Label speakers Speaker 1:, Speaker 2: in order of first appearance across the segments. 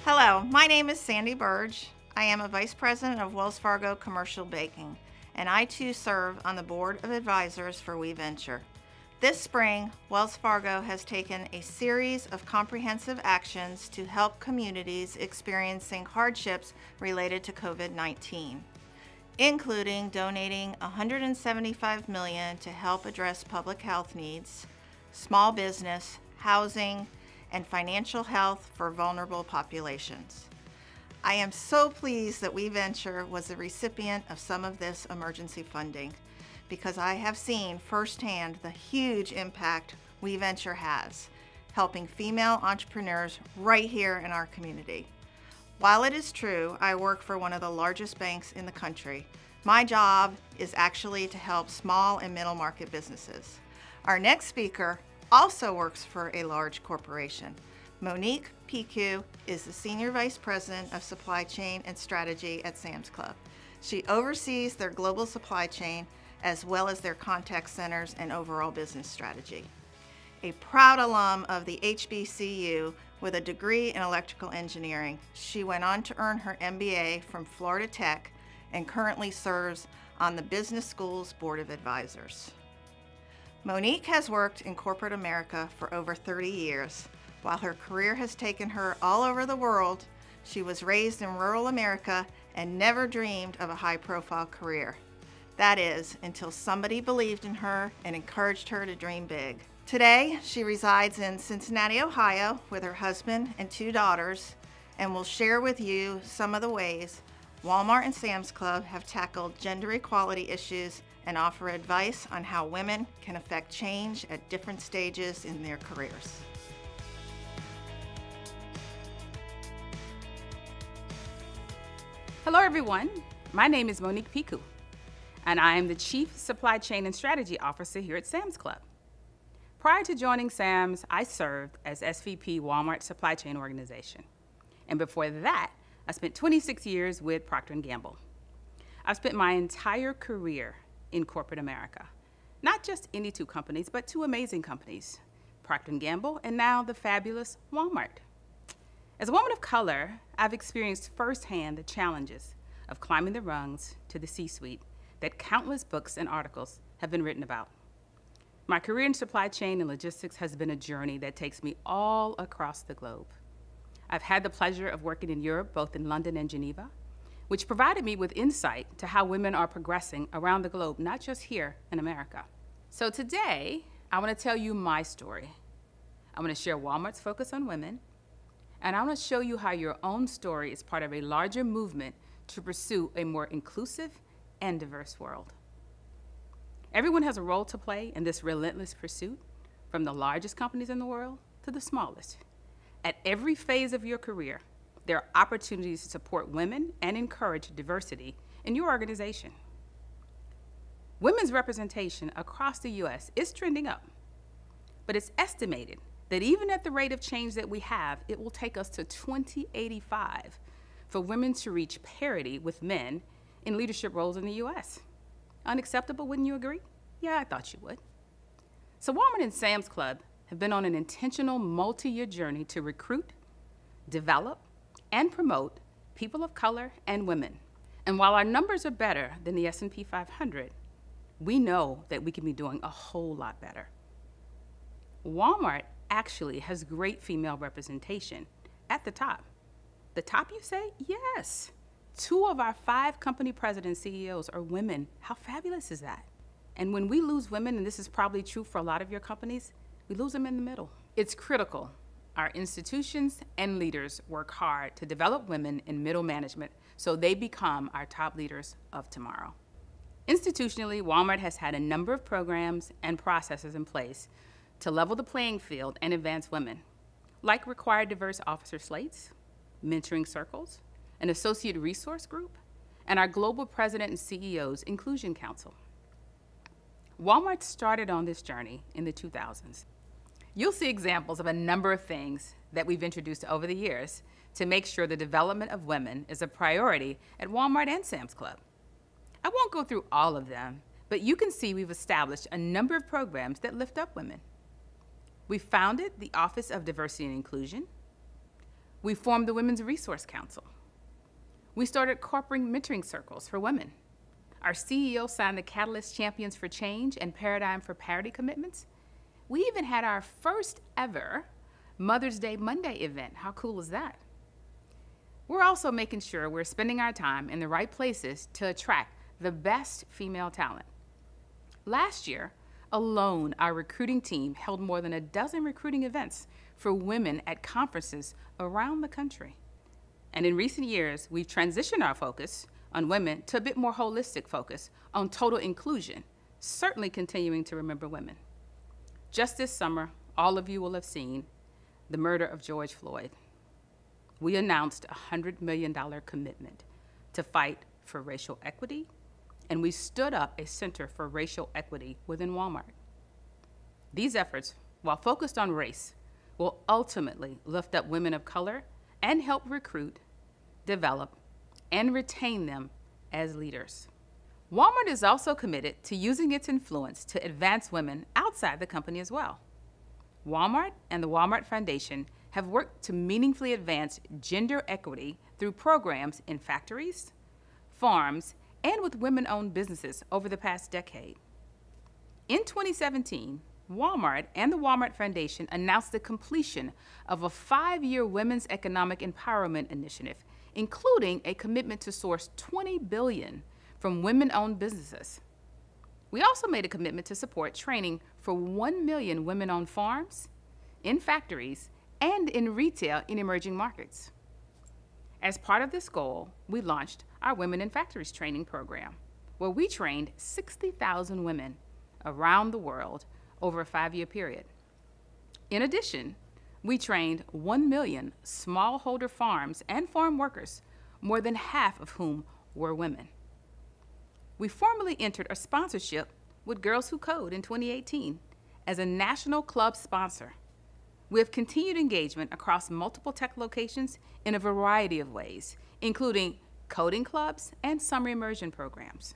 Speaker 1: Hello, my name is Sandy Burge. I am a Vice President of Wells Fargo Commercial Banking, and I too serve on the Board of Advisors for WeVenture. This spring, Wells Fargo has taken a series of comprehensive actions to help communities experiencing hardships related to COVID-19, including donating $175 million to help address public health needs, small business, housing, and financial health for vulnerable populations. I am so pleased that WeVenture was the recipient of some of this emergency funding because I have seen firsthand the huge impact WeVenture has, helping female entrepreneurs right here in our community. While it is true I work for one of the largest banks in the country, my job is actually to help small and middle market businesses. Our next speaker also works for a large corporation. Monique Picu is the Senior Vice President of Supply Chain and Strategy at Sam's Club. She oversees their global supply chain as well as their contact centers and overall business strategy. A proud alum of the HBCU with a degree in electrical engineering, she went on to earn her MBA from Florida Tech and currently serves on the Business School's Board of Advisors. Monique has worked in corporate America for over 30 years. While her career has taken her all over the world, she was raised in rural America and never dreamed of a high-profile career. That is, until somebody believed in her and encouraged her to dream big. Today, she resides in Cincinnati, Ohio, with her husband and 2 daughters, and will share with you some of the ways Walmart and Sam's Club have tackled gender equality issues and offer advice on how women can affect change at different stages in their careers.
Speaker 2: Hello everyone, my name is Monique Picu, and I am the Chief Supply Chain and Strategy Officer here at Sam's Club. Prior to joining Sam's, I served as SVP Walmart Supply Chain Organization. And before that, I spent 26 years with Procter & Gamble. I've spent my entire career in corporate America. Not just any 2 companies, but 2 amazing companies, Procter & Gamble and now the fabulous Walmart. As a woman of color, I've experienced firsthand the challenges of climbing the rungs to the C-suite that countless books and articles have been written about. My career in supply chain and logistics has been a journey that takes me all across the globe. I've had the pleasure of working in Europe, both in London and Geneva, which provided me with insight to how women are progressing around the globe, not just here in America. So today, I want to tell you my story. I want to share Walmart's focus on women, and I want to show you how your own story is part of a larger movement to pursue a more inclusive and diverse world. Everyone has a role to play in this relentless pursuit, from the largest companies in the world to the smallest. At every phase of your career, there are opportunities to support women and encourage diversity in your organization. Women's representation across the U.S. is trending up, but it's estimated that even at the rate of change that we have, it will take us to 2085 for women to reach parity with men in leadership roles in the U.S. Unacceptable, wouldn't you agree? Yeah, I thought you would. So Walmart and Sam's Club have been on an intentional multi-year journey to recruit, develop, and promote people of color and women. And while our numbers are better than the S&P 500, we know that we can be doing a whole lot better. Walmart actually has great female representation at the top. The top, you say? Yes. 2 of our 5 company presidents, CEOs, are women. How fabulous is that? And when we lose women, and this is probably true for a lot of your companies, we lose them in the middle. It's critical our institutions and leaders work hard to develop women in middle management so they become our top leaders of tomorrow. Institutionally, Walmart has had a number of programs and processes in place to level the playing field and advance women, like required diverse officer slates, mentoring circles, an associate resource group, and our global president and CEO's Inclusion Council. Walmart started on this journey in the 2000s. You'll see examples of a number of things that we've introduced over the years to make sure the development of women is a priority at Walmart and Sam's Club. I won't go through all of them, but you can see we've established a number of programs that lift up women. We founded the Office of Diversity and Inclusion. We formed the Women's Resource Council. We started corporate mentoring circles for women. Our CEO signed the Catalyst Champions for Change and Paradigm for Parity commitments. We even had our first ever Mother's Day Monday event. How cool is that? We're also making sure we're spending our time in the right places to attract the best female talent. Last year alone, our recruiting team held more than a dozen recruiting events for women at conferences around the country. And in recent years, we've transitioned our focus on women to a bit more holistic focus on total inclusion, certainly continuing to remember women. Just this summer, all of you will have seen the murder of George Floyd. We announced a $100 million commitment to fight for racial equity, and we stood up a Center for Racial Equity within Walmart. These efforts, while focused on race, will ultimately lift up women of color and help recruit, develop, and retain them as leaders. Walmart is also committed to using its influence to advance women outside the company as well. Walmart and the Walmart Foundation have worked to meaningfully advance gender equity through programs in factories, farms, and with women-owned businesses over the past decade. In 2017, Walmart and the Walmart Foundation announced the completion of a 5-year Women's Economic Empowerment Initiative, including a commitment to source $20 billion from women-owned businesses. We also made a commitment to support training for 1 million women-owned farms, in factories, and in retail in emerging markets. As part of this goal, we launched our Women in Factories training program, where we trained 60,000 women around the world over a 5-year period. In addition, we trained 1 million smallholder farms and farm workers, more than half of whom were women. We formally entered a sponsorship with Girls Who Code in 2018 as a national club sponsor. We have continued engagement across multiple tech locations in a variety of ways, including coding clubs and summer immersion programs.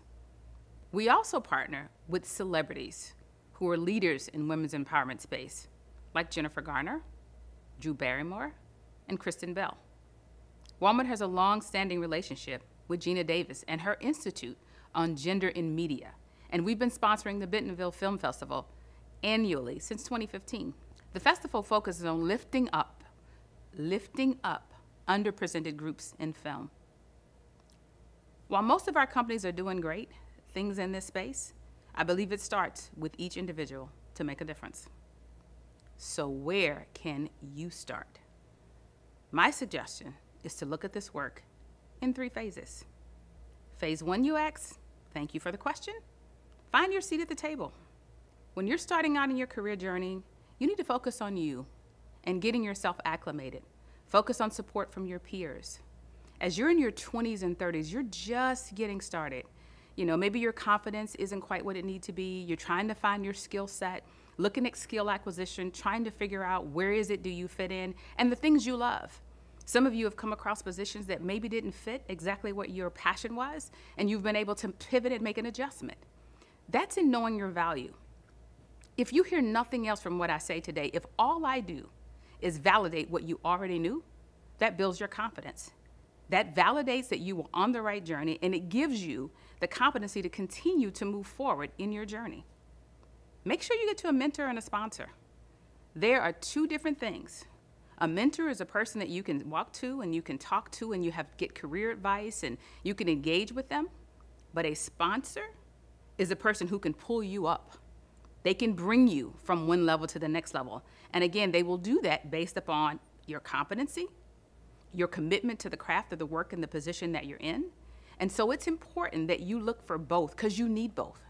Speaker 2: We also partner with celebrities who are leaders in women's empowerment space, like Jennifer Garner, Drew Barrymore, and Kristen Bell. Walmart has a long-standing relationship with Gina Davis and her Institute on Gender in Media, and we've been sponsoring the Bentonville Film Festival annually since 2015. The festival focuses on lifting up underrepresented groups in film. While most of our companies are doing great things in this space, I believe it starts with each individual to make a difference. So where can you start? My suggestion is to look at this work in 3 phases. Phase 1, you ask, thank you for the question. Find your seat at the table. When you're starting out in your career journey, you need to focus on you and getting yourself acclimated. Focus on support from your peers. As you're in your 20s and 30s, you're just getting started. You know, maybe your confidence isn't quite what it needs to be. You're trying to find your skill set, looking at skill acquisition, trying to figure out where is it do you fit in, and the things you love. Some of you have come across positions that maybe didn't fit exactly what your passion was, and you've been able to pivot and make an adjustment. That's in knowing your value. If you hear nothing else from what I say today, if all I do is validate what you already knew, that builds your confidence. That validates that you were on the right journey, and it gives you the competency to continue to move forward in your journey. Make sure you get to a mentor and a sponsor. There are 2 different things. A mentor is a person that you can walk to and you can talk to and you get career advice and you can engage with them. But a sponsor is a person who can pull you up. They can bring you from one level to the next level. And again, they will do that based upon your competency, your commitment to the craft of the work and the position that you're in. And so it's important that you look for both because you need both.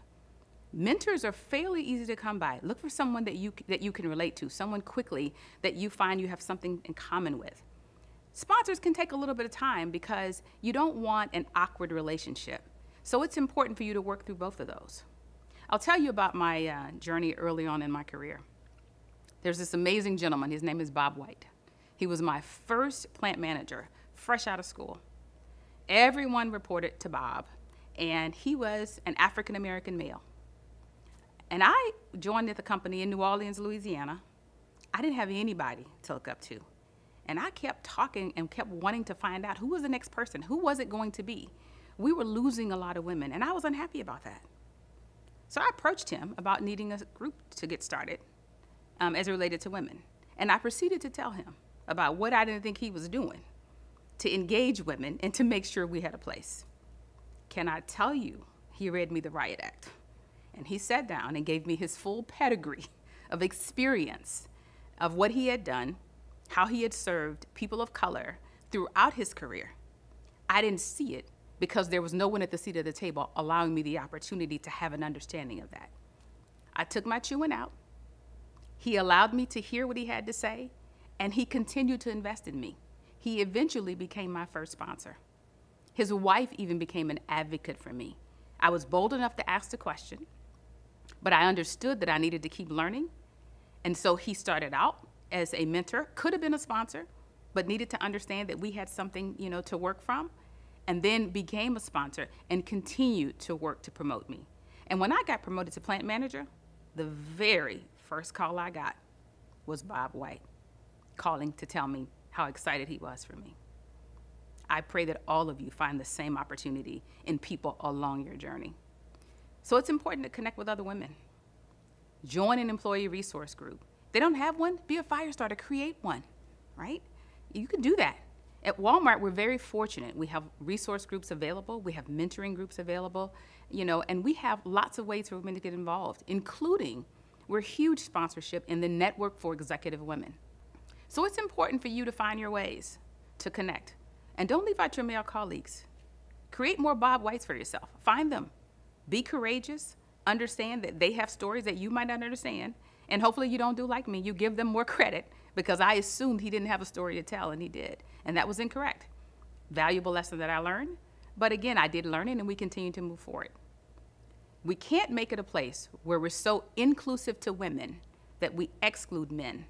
Speaker 2: Mentors are fairly easy to come by. Look for someone that you can relate to, someone quickly that you find you have something in common with. Sponsors can take a little bit of time because you don't want an awkward relationship. So it's important for you to work through both of those. I'll tell you about my journey early on in my career. There's this amazing gentleman. His name is Bob White. He was my first plant manager, fresh out of school. Everyone reported to Bob, and he was an African-American male. And I joined the company in New Orleans, Louisiana. I didn't have anybody to look up to. And I kept talking and kept wanting to find out who was the next person, who was it going to be. We were losing a lot of women, and I was unhappy about that. So I approached him about needing a group to get started as it related to women. And I proceeded to tell him about what I didn't think he was doing to engage women and to make sure we had a place. Can I tell you, he read me the Riot Act. And he sat down and gave me his full pedigree of experience of what he had done, how he had served people of color throughout his career. I didn't see it because there was no one at the seat of the table allowing me the opportunity to have an understanding of that. I took my chewing out. He allowed me to hear what he had to say, and he continued to invest in me. He eventually became my first sponsor. His wife even became an advocate for me. I was bold enough to ask the question, but I understood that I needed to keep learning. And so he started out as a mentor, could have been a sponsor, but needed to understand that we had something, to work from, and then became a sponsor and continued to work to promote me. And when I got promoted to plant manager, the very first call I got was Bob White calling to tell me how excited he was for me. I pray that all of you find the same opportunity in people along your journey. So it's important to connect with other women. Join an employee resource group. If they don't have one, be a fire starter, create one, right? You can do that. At Walmart, we're very fortunate. We have resource groups available. We have mentoring groups available, and we have lots of ways for women to get involved, including we're huge sponsorship in the Network for Executive Women. So it's important for you to find your ways to connect. And don't leave out your male colleagues. Create more Bob Whites for yourself. Find them. Be courageous. Understand that they have stories that you might not understand. And hopefully you don't do like me. You give them more credit because I assumed he didn't have a story to tell, and he did. And that was incorrect. Valuable lesson that I learned. But again, I did learn it, and we continue to move forward. We can't make it a place where we're so inclusive to women that we exclude men.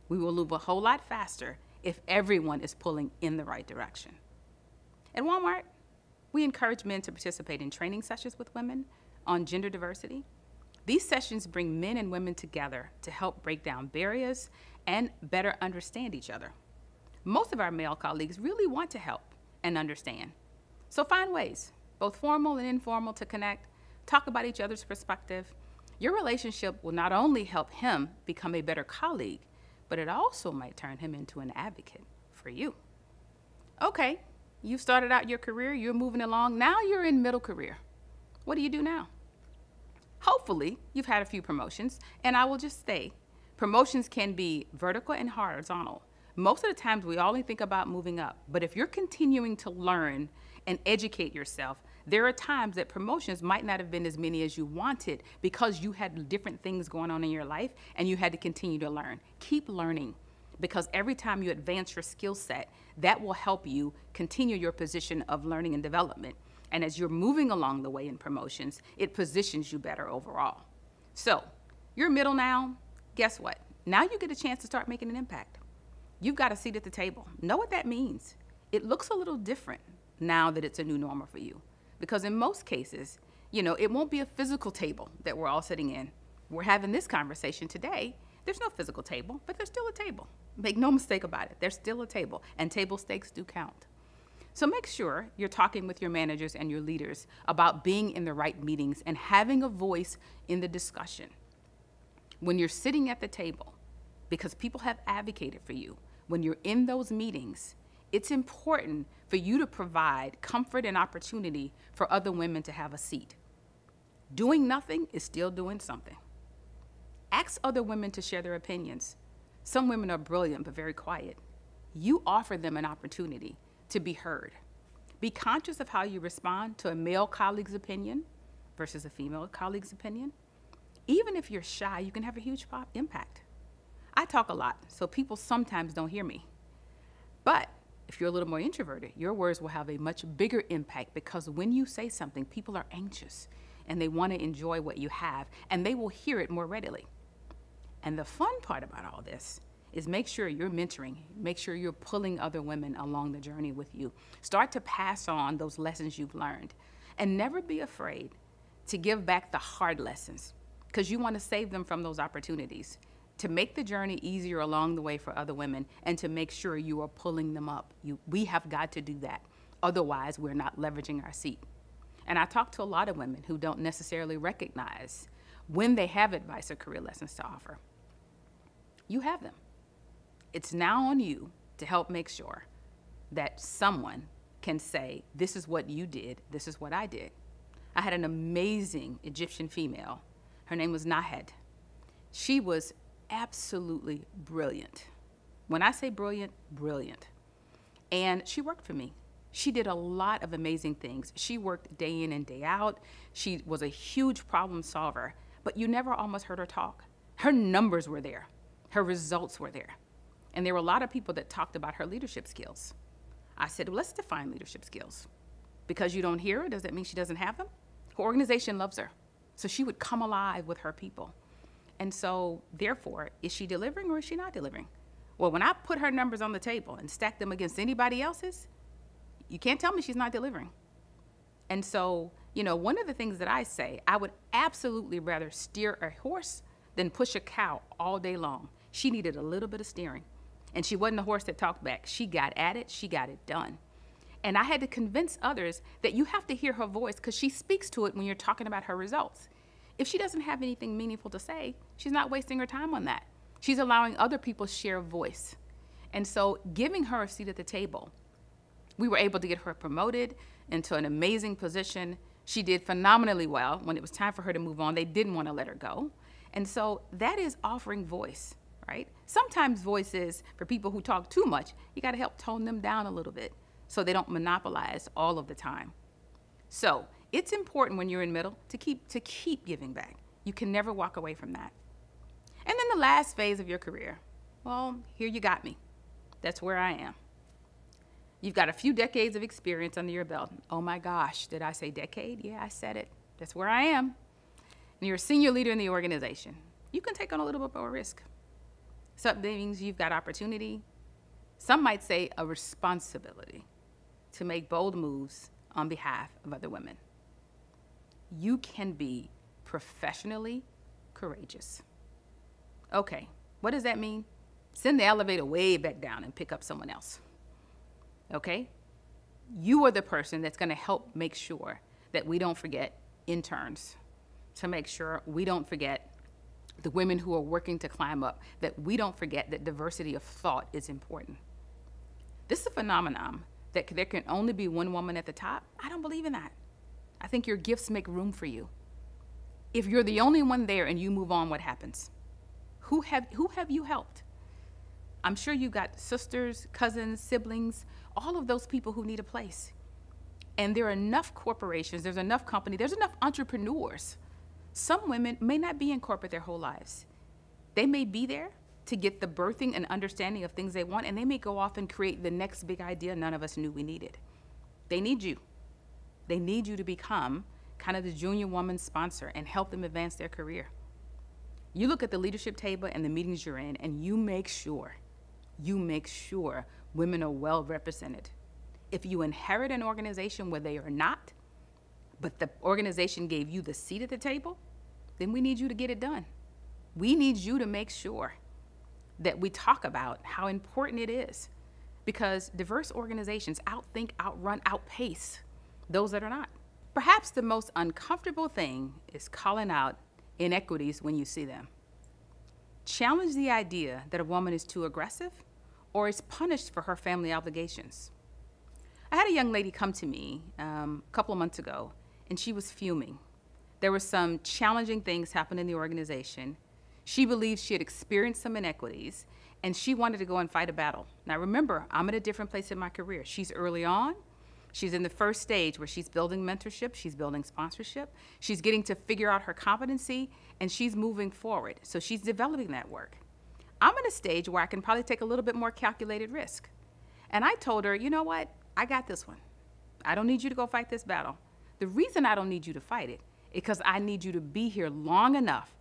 Speaker 2: We will move a whole lot faster if everyone is pulling in the right direction. At Walmart, we encourage men to participate in training sessions with women on gender diversity. These sessions bring men and women together to help break down barriers and better understand each other. Most of our male colleagues really want to help and understand. So find ways, both formal and informal, to connect, talk about each other's perspective. Your relationship will not only help him become a better colleague, but it also might turn him into an advocate for you. Okay, you started out your career, you're moving along, now you're in middle career. What do you do now? Hopefully, you've had a few promotions, and I will just say, promotions can be vertical and horizontal. Most of the times we only think about moving up, but if you're continuing to learn and educate yourself, there are times that promotions might not have been as many as you wanted because you had different things going on in your life and you had to continue to learn. Keep learning, because every time you advance your skill set, that will help you continue your position of learning and development. And as you're moving along the way in promotions, it positions you better overall. So you're middle now, guess what? Now you get a chance to start making an impact. You've got a seat at the table. Know what that means. It looks a little different now that it's a new normal for you. Because in most cases, it won't be a physical table that we're all sitting in. We're having this conversation today. There's no physical table, but there's still a table. Make no mistake about it. There's still a table, and table stakes do count. So make sure you're talking with your managers and your leaders about being in the right meetings and having a voice in the discussion. When you're sitting at the table, because people have advocated for you, when you're in those meetings, it's important for you to provide comfort and opportunity for other women to have a seat. Doing nothing is still doing something. Ask other women to share their opinions. Some women are brilliant but very quiet. You offer them an opportunity to be heard. Be conscious of how you respond to a male colleague's opinion versus a female colleague's opinion. Even if you're shy, you can have a huge impact. I talk a lot, so people sometimes don't hear me. But if you're a little more introverted, your words will have a much bigger impact, because when you say something, people are anxious and they want to enjoy what you have, and they will hear it more readily. And the fun part about all this is make sure you're mentoring, make sure you're pulling other women along the journey with you. Start to pass on those lessons you've learned, and never be afraid to give back the hard lessons, because you want to save them from those opportunities. to make the journey easier along the way for other women and to make sure you are pulling them up. We have got to do that. Otherwise, we're not leveraging our seat. And I talk to a lot of women who don't necessarily recognize when they have advice or career lessons to offer. You have them. It's now on you to help make sure that someone can say, this is what you did, this is what I did. I had an amazing Egyptian female. Her name was Nahed. She was absolutely brilliant. When I say brilliant, brilliant. And she worked for me. She did a lot of amazing things. She worked day in and day out. She was a huge problem solver, but you never almost heard her talk. Her numbers were there. Her results were there. And there were a lot of people that talked about her leadership skills. I said, well, let's define leadership skills. Because you don't hear her, does that mean she doesn't have them? Her organization loves her. So she would come alive with her people. And so, therefore, is she delivering or is she not delivering? Well, when I put her numbers on the table and stack them against anybody else's, you can't tell me she's not delivering. And so, one of the things that I say, I would absolutely rather steer a horse than push a cow all day long. She needed a little bit of steering. And she wasn't a horse that talked back. She got at it, she got it done. And I had to convince others that you have to hear her voice because she speaks to it when you're talking about her results. If she doesn't have anything meaningful to say, she's not wasting her time on that. She's allowing other people to share a voice. And so giving her a seat at the table, we were able to get her promoted into an amazing position. She did phenomenally well. When it was time for her to move on, they didn't want to let her go. And so that is offering voice, right? Sometimes voice is for people who talk too much. You got to help tone them down a little bit so they don't monopolize all of the time. So it's important when you're in middle to keep giving back. You can never walk away from that. And then the last phase of your career, well, here you got me. That's where I am. You've got a few decades of experience under your belt. Oh my gosh, did I say decade? Yeah, I said it. That's where I am. And you're a senior leader in the organization. You can take on a little bit more risk. Some things you've got opportunity. Some might say a responsibility to make bold moves on behalf of other women. You can be professionally courageous. Okay, what does that mean? Send the elevator way back down and pick up someone else. Okay? You are the person that's going to help make sure that we don't forget interns, to make sure we don't forget the women who are working to climb up, that we don't forget that diversity of thought is important. This is a phenomenon that there can only be one woman at the top. I don't believe in that. I think your gifts make room for you. If you're the only one there and you move on, what happens? Who have you helped? I'm sure you've got sisters, cousins, siblings, all of those people who need a place. And there are enough corporations, there's enough company, there's enough entrepreneurs. Some women may not be in corporate their whole lives. They may be there to get the birthing and understanding of things they want, and they may go off and create the next big idea none of us knew we needed. They need you. They need you to become kind of the junior woman sponsor and help them advance their career. You look at the leadership table and the meetings you're in, and you make sure women are well represented. If you inherit an organization where they are not, but the organization gave you the seat at the table, then we need you to get it done. We need you to make sure that we talk about how important it is, because diverse organizations outthink, outrun, outpace those that are not. Perhaps the most uncomfortable thing is calling out inequities when you see them. Challenge the idea that a woman is too aggressive or is punished for her family obligations. I had a young lady come to me a couple of months ago, and she was fuming. There were some challenging things happening in the organization. She believed she had experienced some inequities, and she wanted to go and fight a battle. Now remember, I'm at a different place in my career. She's early on. She's in the first stage where she's building mentorship, she's building sponsorship, she's getting to figure out her competency, and she's moving forward. So she's developing that work. I'm at a stage where I can probably take a little bit more calculated risk. And I told her, you know what? I got this one. I don't need you to go fight this battle. The reason I don't need you to fight it is because I need you to be here long enough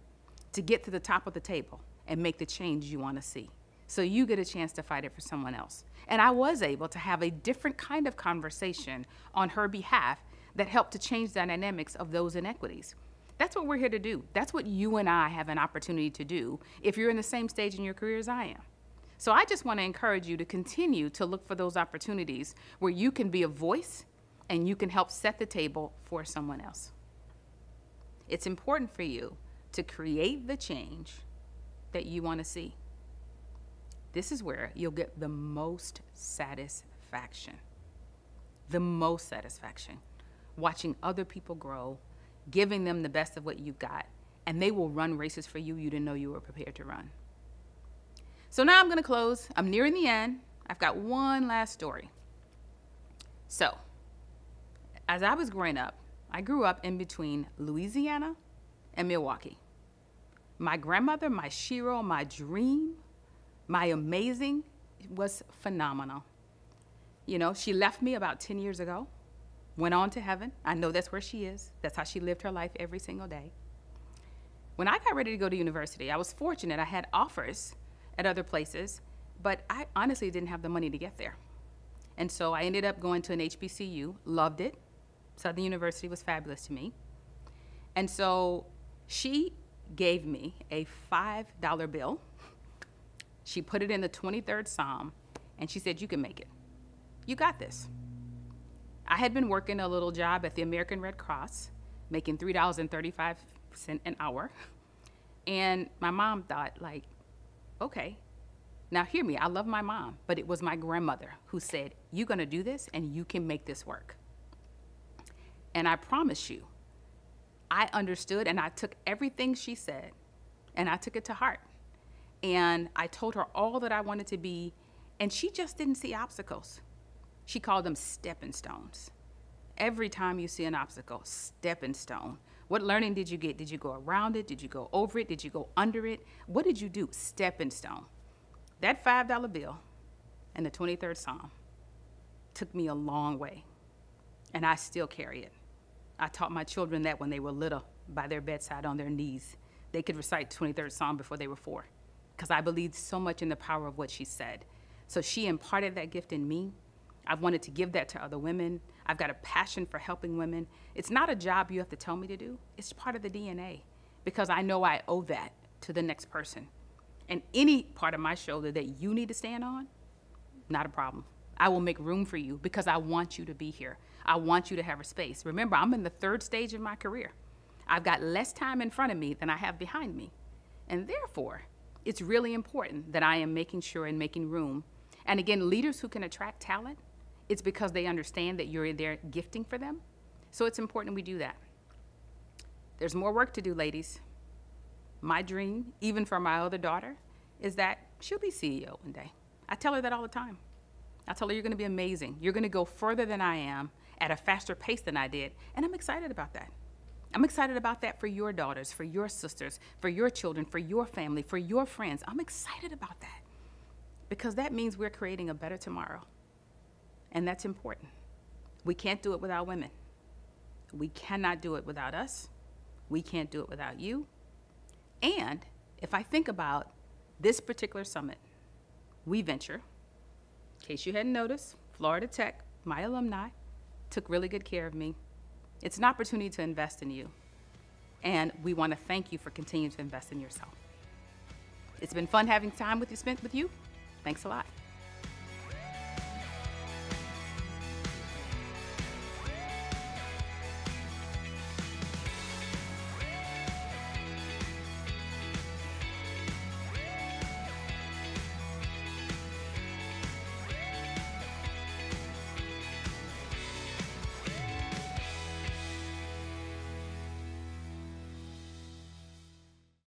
Speaker 2: to get to the top of the table and make the change you want to see. So you get a chance to fight it for someone else. And I was able to have a different kind of conversation on her behalf that helped to change the dynamics of those inequities. That's what we're here to do. That's what you and I have an opportunity to do if you're in the same stage in your career as I am. So I just want to encourage you to continue to look for those opportunities where you can be a voice and you can help set the table for someone else. It's important for you to create the change that you want to see. This is where you'll get the most satisfaction. The most satisfaction. Watching other people grow, giving them the best of what you've got, and they will run races for you you didn't know you were prepared to run. So now I'm going to close. I'm nearing the end. I've got one last story. So, as I was growing up, I grew up in between Louisiana and Milwaukee. My grandmother, my Shiro, my dream, my amazing was phenomenal. You know, she left me about 10 years ago, went on to heaven. I know that's where she is. That's how she lived her life every single day. When I got ready to go to university, I was fortunate. I had offers at other places, but I honestly didn't have the money to get there. And so I ended up going to an HBCU, loved it. Southern University was fabulous to me. And so she gave me a $5 bill. She put it in the 23rd Psalm, and she said, "You can make it. You got this." I had been working a little job at the American Red Cross, making $3.35 an hour. And my mom thought, like, okay, now hear me, I love my mom, but it was my grandmother who said, "You're gonna do this and you can make this work." And I promise you, I understood and I took everything she said and I took it to heart. And I told her all that I wanted to be, and she just didn't see obstacles. She called them stepping stones. Every time you see an obstacle, stepping stone. What learning did you get? Did you go around it? Did you go over it? Did you go under it? What did you do? Stepping stone. That $5 bill and the 23rd Psalm took me a long way, and I still carry it. I taught my children that when they were little, by their bedside on their knees. They could recite 23rd Psalm before they were 4, because I believed so much in the power of what she said. So she imparted that gift in me. I wanted to give that to other women. I've got a passion for helping women. It's not a job you have to tell me to do. It's part of the DNA, because I know I owe that to the next person. And any part of my shoulder that you need to stand on, not a problem. I will make room for you because I want you to be here. I want you to have a space. Remember, I'm in the 3rd stage of my career. I've got less time in front of me than I have behind me. And therefore, it's really important that I am making sure and making room. And again, leaders who can attract talent, it's because they understand that you're there gifting for them. So it's important we do that. There's more work to do, ladies. My dream, even for my other daughter, is that she'll be CEO one day. I tell her that all the time. I tell her, you're gonna be amazing. You're gonna go further than I am at a faster pace than I did. And I'm excited about that. I'm excited about that for your daughters, for your sisters, for your children, for your family, for your friends. I'm excited about that because that means we're creating a better tomorrow. And that's important. We can't do it without women. We cannot do it without us. We can't do it without you. And if I think about this particular summit, We Venture, in case you hadn't noticed, Florida Tech, my alumni, took really good care of me. It's an opportunity to invest in you. And we want to thank you for continuing to invest in yourself. It's been fun having time spent with you. Thanks a lot.